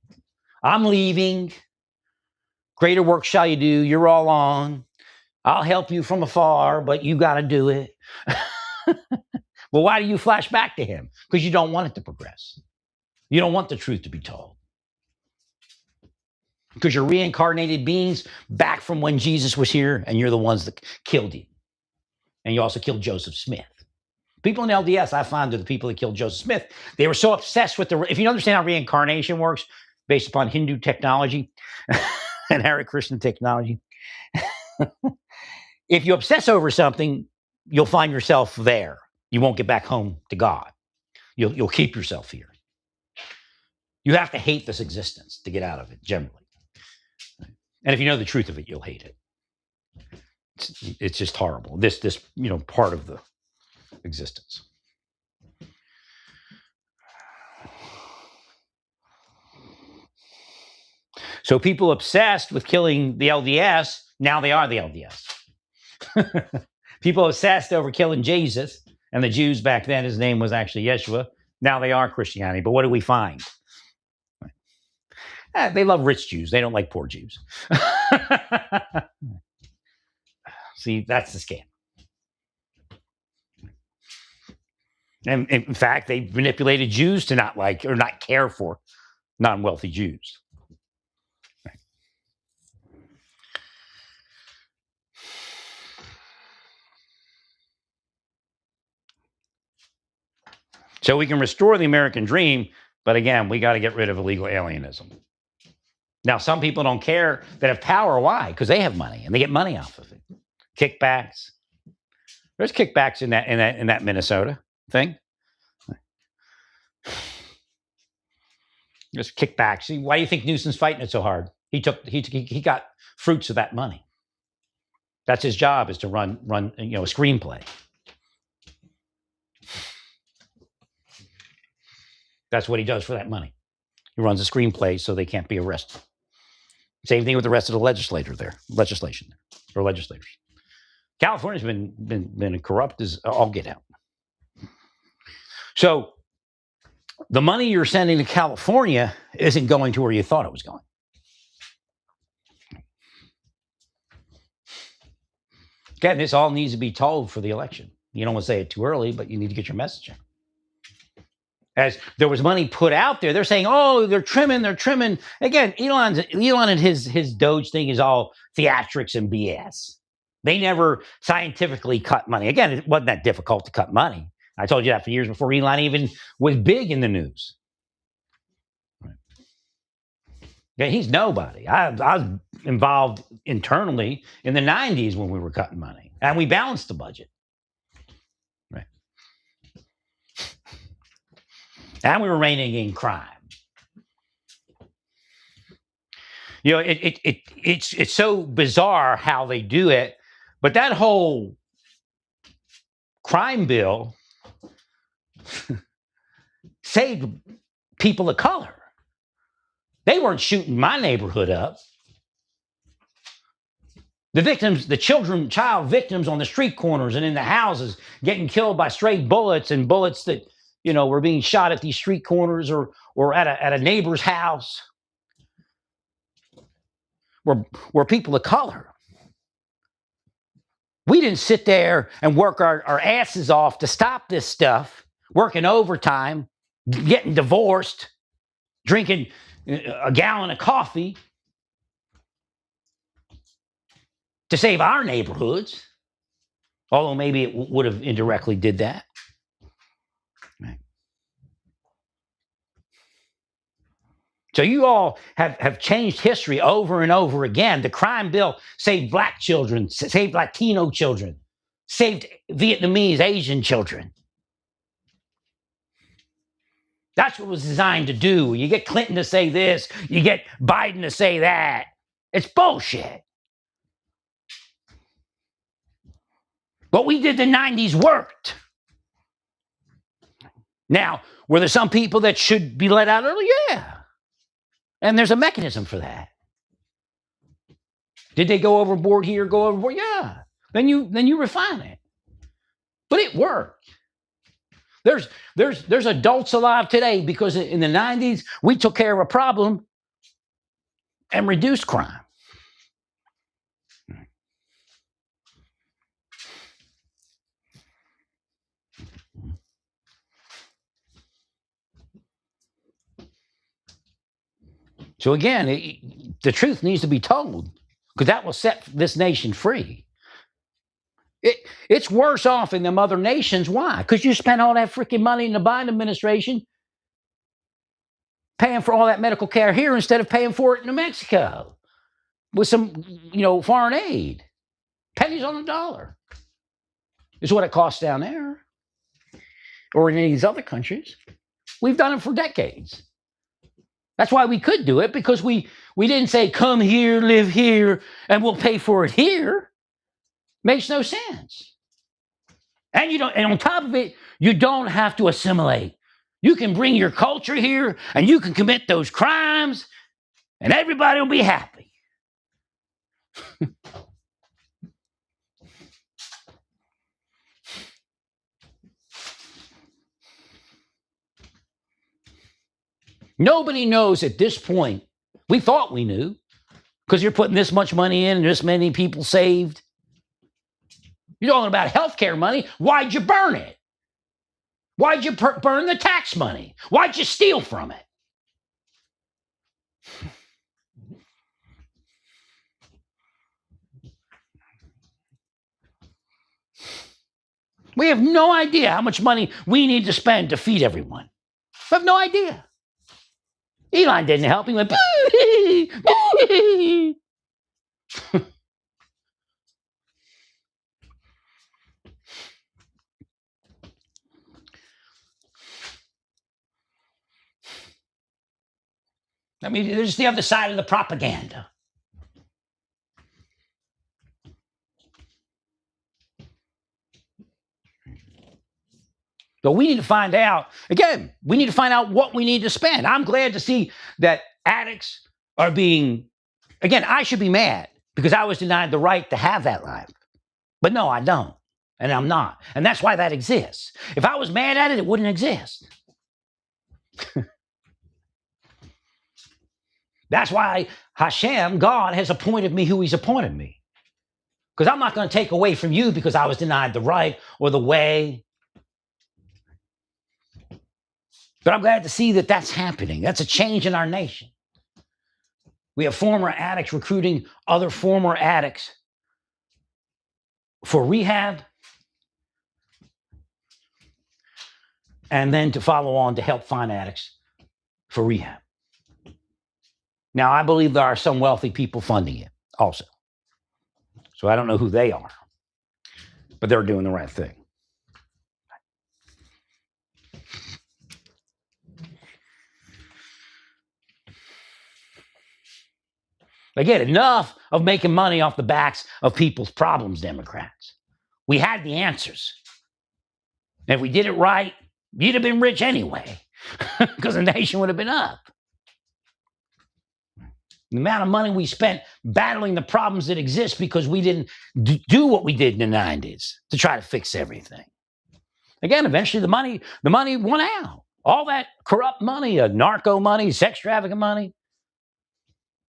I'm leaving. Greater work shall you do. You're all on. I'll help you from afar, but you got to do it. Well, why do you flash back to him? Because you don't want it to progress. You don't want the truth to be told. Because you're reincarnated beings back from when Jesus was here, and you're the ones that killed him. And you also killed Joseph Smith. People in LDS, I find, are the people that killed Joseph Smith. They were so obsessed with if you understand how reincarnation works, based upon Hindu technology and Hare Krishna technology, if you obsess over something, you'll find yourself there. You won't get back home to God. You'll keep yourself here. You have to hate this existence to get out of it, generally. And if you know the truth of it, you'll hate it. It's just horrible. This part of the existence. So people obsessed with killing the LDS, now they are the LDS. People obsessed over killing Jesus, and the Jews back then, his name was actually Yeshua. Now they are Christianity. But what do we find? They love rich Jews. They don't like poor Jews. See, that's the scam. And in fact, they manipulated Jews to not like or not care for non-wealthy Jews. So we can restore the American dream, but again, we got to get rid of illegal alienism. Now, some people don't care that have power. Why? Because they have money and they get money off of it. Kickbacks. There's kickbacks in that Minnesota thing. There's kickbacks. See, why do you think Newsom's fighting it so hard? He got fruits of that money. That's his job, is to run a screenplay. That's what he does for that money. He runs a screenplay so they can't be arrested. Same thing with the rest of the legislators. California's been corrupt as all get out. So the money you're sending to California isn't going to where you thought it was going. Again, this all needs to be told for the election. You don't want to say it too early, but you need to get your message in. As there was money put out there, they're saying, "Oh, they're trimming." Again, Elon and his Doge thing is all theatrics and BS. They never scientifically cut money. Again, it wasn't that difficult to cut money. I told you that for years before Elon even was big in the news. Yeah, he's nobody. I was involved internally in the 90s when we were cutting money, and we balanced the budget. Right. And we were reining in crime. It's so bizarre how they do it, but that whole crime bill saved people of color. They weren't shooting my neighborhood up. The victims, child victims on the street corners and in the houses getting killed by stray bullets, and bullets that were being shot at these street corners or at a neighbor's house, were people of color. We didn't sit there and work our asses off to stop this stuff, working overtime, getting divorced, drinking a gallon of coffee to save our neighborhoods. Although maybe it would have indirectly did that. Right. So you all have changed history over and over again. The crime bill saved black children, saved Latino children, saved Vietnamese, Asian children. That's what it was designed to do. You get Clinton to say this, you get Biden to say that. It's bullshit. What we did in the 90s worked. Now, were there some people that should be let out early? Yeah. And there's a mechanism for that. Did they go overboard here, go overboard? Yeah. Then you refine it. But it worked. There's adults alive today because in the 90s, we took care of a problem and reduced crime. So again, the truth needs to be told because that will set this nation free. It's worse off in them other nations. Why? Because you spent all that freaking money in the Biden administration paying for all that medical care here instead of paying for it in New Mexico with some, foreign aid. Pennies on the dollar is what it costs down there or in any of these other countries. We've done it for decades. That's why we could do it, because we didn't say, come here, live here, and we'll pay for it here. Makes no sense. And on top of it, you don't have to assimilate. You can bring your culture here and you can commit those crimes and everybody will be happy. Nobody knows at this point. We thought we knew because you're putting this much money in and this many people saved. You're talking about healthcare money. Why'd you burn it? Why'd you burn the tax money? Why'd you steal from it? We have no idea how much money we need to spend to feed everyone. We have no idea. Elon didn't help. He went, I mean, there's the other side of the propaganda. So we need to find out, again, we need to find out what we need to spend. I'm glad to see that addicts are being, again, I should be mad because I was denied the right to have that life. But no, I don't. And I'm not. And that's why that exists. If I was mad at it, it wouldn't exist. That's why Hashem, God, has appointed me who he's appointed me. Because I'm not going to take away from you because I was denied the right or the way. But I'm glad to see that that's happening. That's a change in our nation. We have former addicts recruiting other former addicts for rehab and then to follow on to help find addicts for rehab. Now, I believe there are some wealthy people funding it also. So I don't know who they are, but they're doing the right thing. Again, enough of making money off the backs of people's problems, Democrats. We had the answers. And if we did it right, you'd have been rich anyway, because the nation would have been up. The amount of money we spent battling the problems that exist because we didn't do what we did in the 90s to try to fix everything. Again, eventually the money won out. All that corrupt money, narco money, sex trafficking money.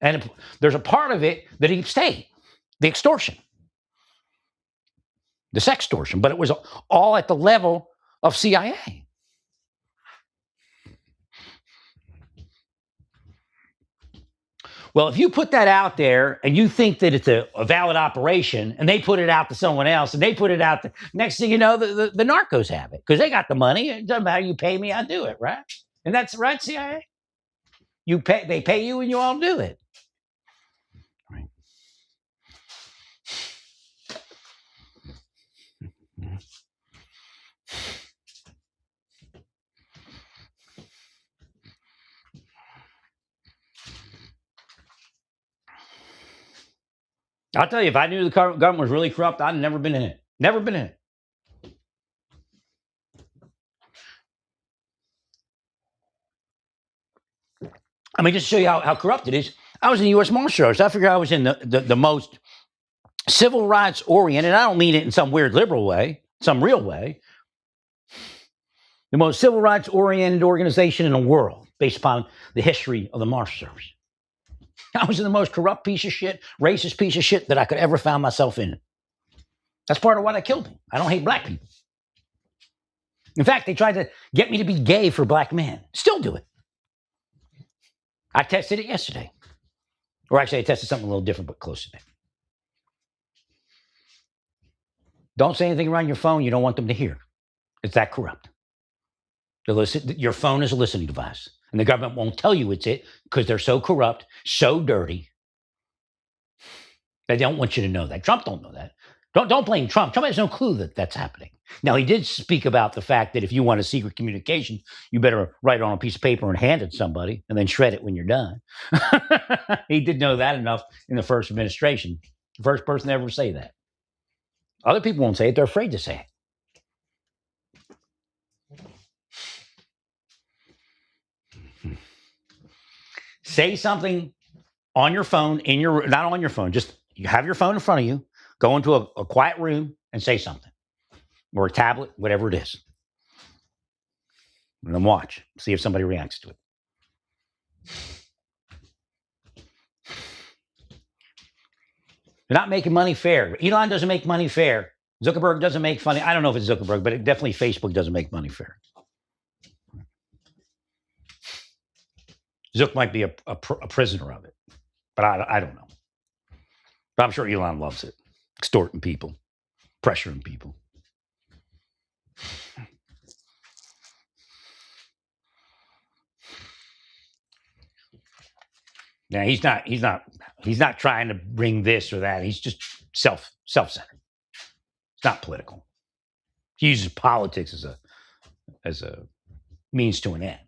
And there's a part of it, the deep state, the extortion, the sextortion, but it was all at the level of CIA. Well, if you put that out there and you think that it's a valid operation and they put it out to someone else and they put it out, next thing you know, the narcos have it because they got the money. It doesn't matter. You pay me, I do it, right? And that's right, CIA. They pay you and you all do it. Right. I'll tell you, if I knew the government was really corrupt, I'd never been in it. Never been in it. I mean, just to show you how corrupt it is, I was in the U.S. Marshal Service. I figured I was in the most civil rights oriented. I don't mean it in some weird liberal way, some real way. The most civil rights oriented organization in the world based upon the history of the Marshal Service. I was in the most corrupt piece of shit, racist piece of shit that I could ever find myself in. That's part of why they killed me. I don't hate black people. In fact, they tried to get me to be gay for black men. Still do it. I tested it yesterday. Or actually, I tested something a little different, but close to that. Don't say anything around your phone you don't want them to hear. It's that corrupt. Your phone is a listening device. And the government won't tell you it's it because they're so corrupt, so dirty. They don't want you to know that. Trump don't know that. Don't blame Trump. Trump has no clue that that's happening. Now, he did speak about the fact that if you want a secret communication, you better write it on a piece of paper and hand it to somebody and then shred it when you're done. He did know that enough in the first administration. The first person to ever say that. Other people won't say it. They're afraid to say it. Say something on your phone, not on your phone, just you have your phone in front of you, go into a quiet room and say something. Or a tablet, whatever it is. And then watch. See if somebody reacts to it. They're not making money fair. Elon doesn't make money fair. Zuckerberg doesn't make funny. I don't know if it's Zuckerberg, but definitely Facebook doesn't make money fair. Zuck might be a prisoner of it, but I don't know. But I'm sure Elon loves it. Extorting people, pressuring people. Now he's not trying to bring this or that. He's just self-centered. It's not political. He uses politics as a means to an end.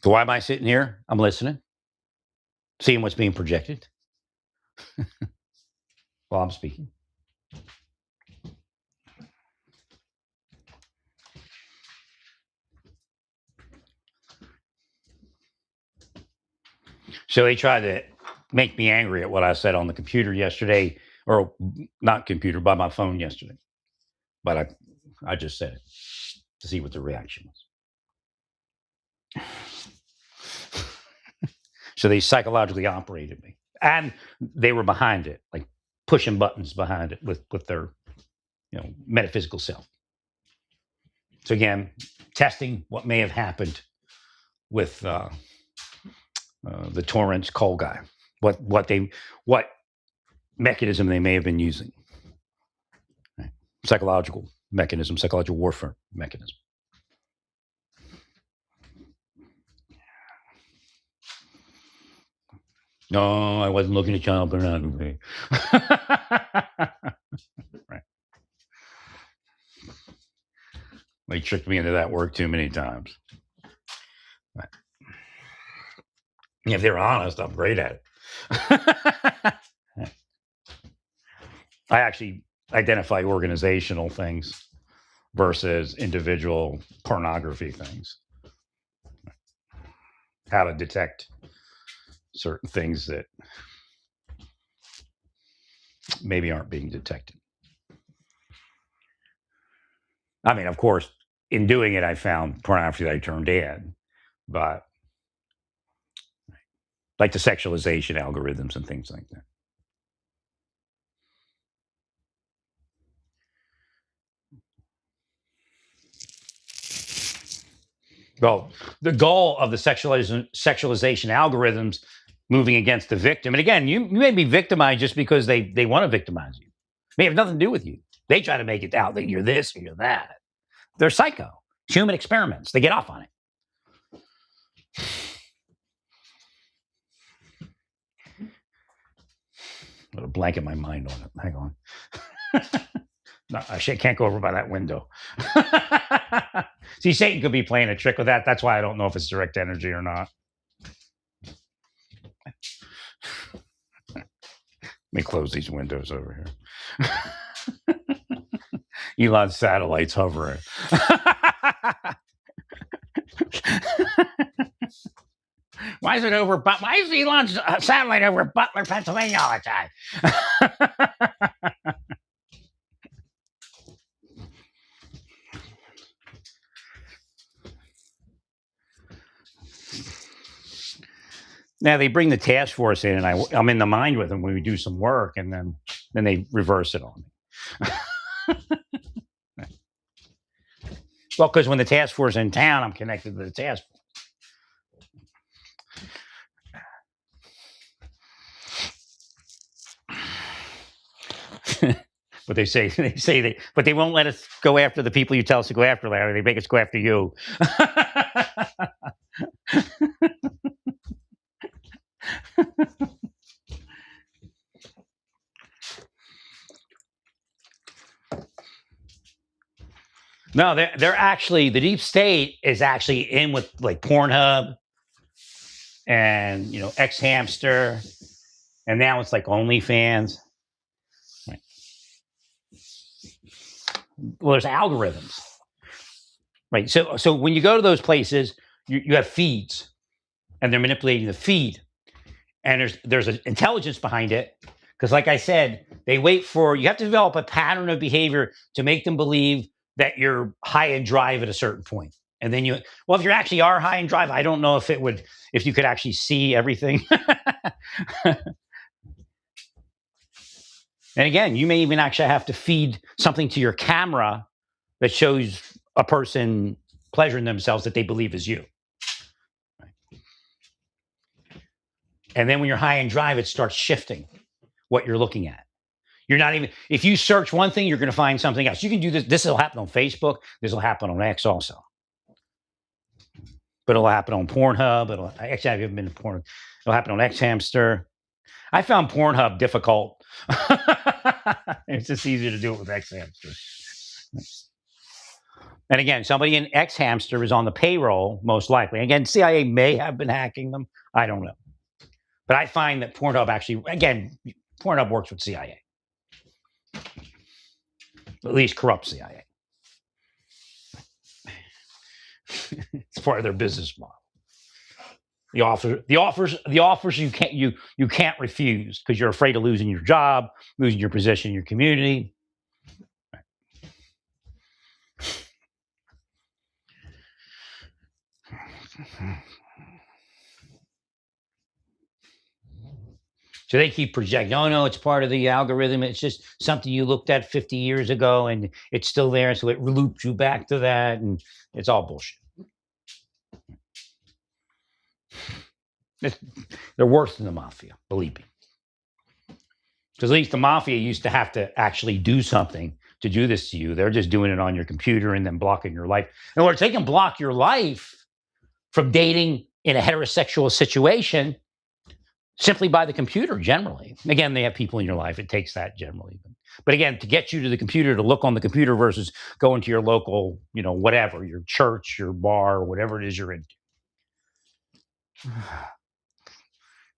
So why am I sitting here? I'm listening, seeing what's being projected while I'm speaking. So they tried to make me angry at what I said on the computer yesterday, or not computer, by my phone yesterday. But I just said it to see what the reaction was. So they psychologically operated me, and they were behind it, like pushing buttons behind it with their, metaphysical self. So again, testing what may have happened with the Torrance coal guy, what mechanism they may have been using, right? Psychological mechanism, psychological warfare mechanism. No, I wasn't looking at child pornography. Right. They tricked me into that work too many times. Right. If they're honest, I'm great at it. I actually identify organizational things versus individual pornography things. How to detect certain things that maybe aren't being detected. I mean, of course, in doing it, I found pornography that I turned in, but like the sexualization algorithms and things like that. Well, the goal of the sexualization algorithms moving against the victim, and again, you may be victimized just because they want to victimize you. It may have nothing to do with you. They try to make it out that you're this or you're that. They're psycho. Human experiments. They get off on it. I'm going to blanket my mind on it. Hang on. No, I can't go over by that window. See, Satan could be playing a trick with that. That's why I don't know if it's direct energy or not. Let me close these windows over here. Elon's satellite's hovering. Why is Elon's satellite over Butler, Pennsylvania all the time? Now they bring the task force in, and I'm in the mind with them when we do some work, and then they reverse it on me. Well, because when the task force is in town, I'm connected to the task force. But but they won't let us go after the people you tell us to go after, Larry. They make us go after you. No, they're actually, the deep state is actually in with like Pornhub and X Hamster, and now it's like OnlyFans. Right. Well, there's algorithms, right? So when you go to those places, you have feeds, and they're manipulating the feed, and there's an intelligence behind it. Because, like I said, you have to develop a pattern of behavior to make them believe that you're high and drive at a certain point. And then if you actually are high and drive, I don't know if you could actually see everything. And again, you may even actually have to feed something to your camera that shows a person pleasuring themselves that they believe is you. And then when you're high and drive, it starts shifting what you're looking at. If you search one thing, you're going to find something else. You can do this. This will happen on Facebook. This will happen on X also. But it'll happen on Pornhub. Actually, I haven't been to Pornhub. It'll happen on X Hamster. I found Pornhub difficult. It's just easier to do it with X Hamster. And again, somebody in X Hamster is on the payroll, most likely. Again, CIA may have been hacking them. I don't know. But I find that Pornhub Pornhub works with CIA. At least corrupt CIA. It's part of their business model. The offers you can't refuse because you're afraid of losing your job, losing your position in your community. So they keep projecting, no, it's part of the algorithm. It's just something you looked at 50 years ago and it's still there. So it loops you back to that. And it's all bullshit. They're worse than the mafia, believe me. Because at least the mafia used to have to actually do something to do this to you. They're just doing it on your computer and then blocking your life. In other words, they can block your life from dating in a heterosexual situation simply by the computer, generally. Again, they have people in your life. It takes that generally. But again, to get you to the computer, to look on the computer versus going to your local, whatever, your church, your bar, whatever it is you're into.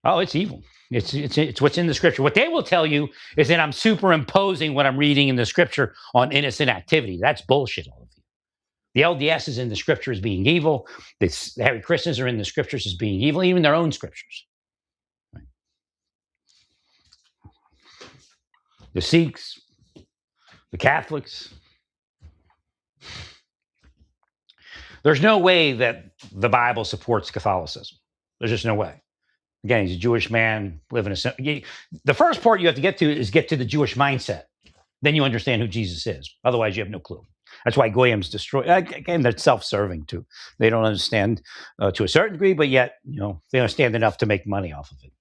Oh, it's evil. It's what's in the scripture. What they will tell you is that I'm superimposing what I'm reading in the scripture on innocent activity. That's bullshit, all of you. The LDS is in the scripture as being evil. The Hare Krishnas are in the scriptures as being evil, even their own scriptures. The Sikhs, the Catholics. There's no way that the Bible supports Catholicism. There's just no way. Again, he's a Jewish man living the first part you have to get to is get to the Jewish mindset. Then you understand who Jesus is. Otherwise, you have no clue. That's why Goyim's destroy. Again, they're self-serving too. They don't understand to a certain degree, but yet, they understand enough to make money off of it,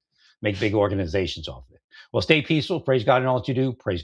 make big organizations off of it. Well, stay peaceful. Praise God in all that you do. Praise God.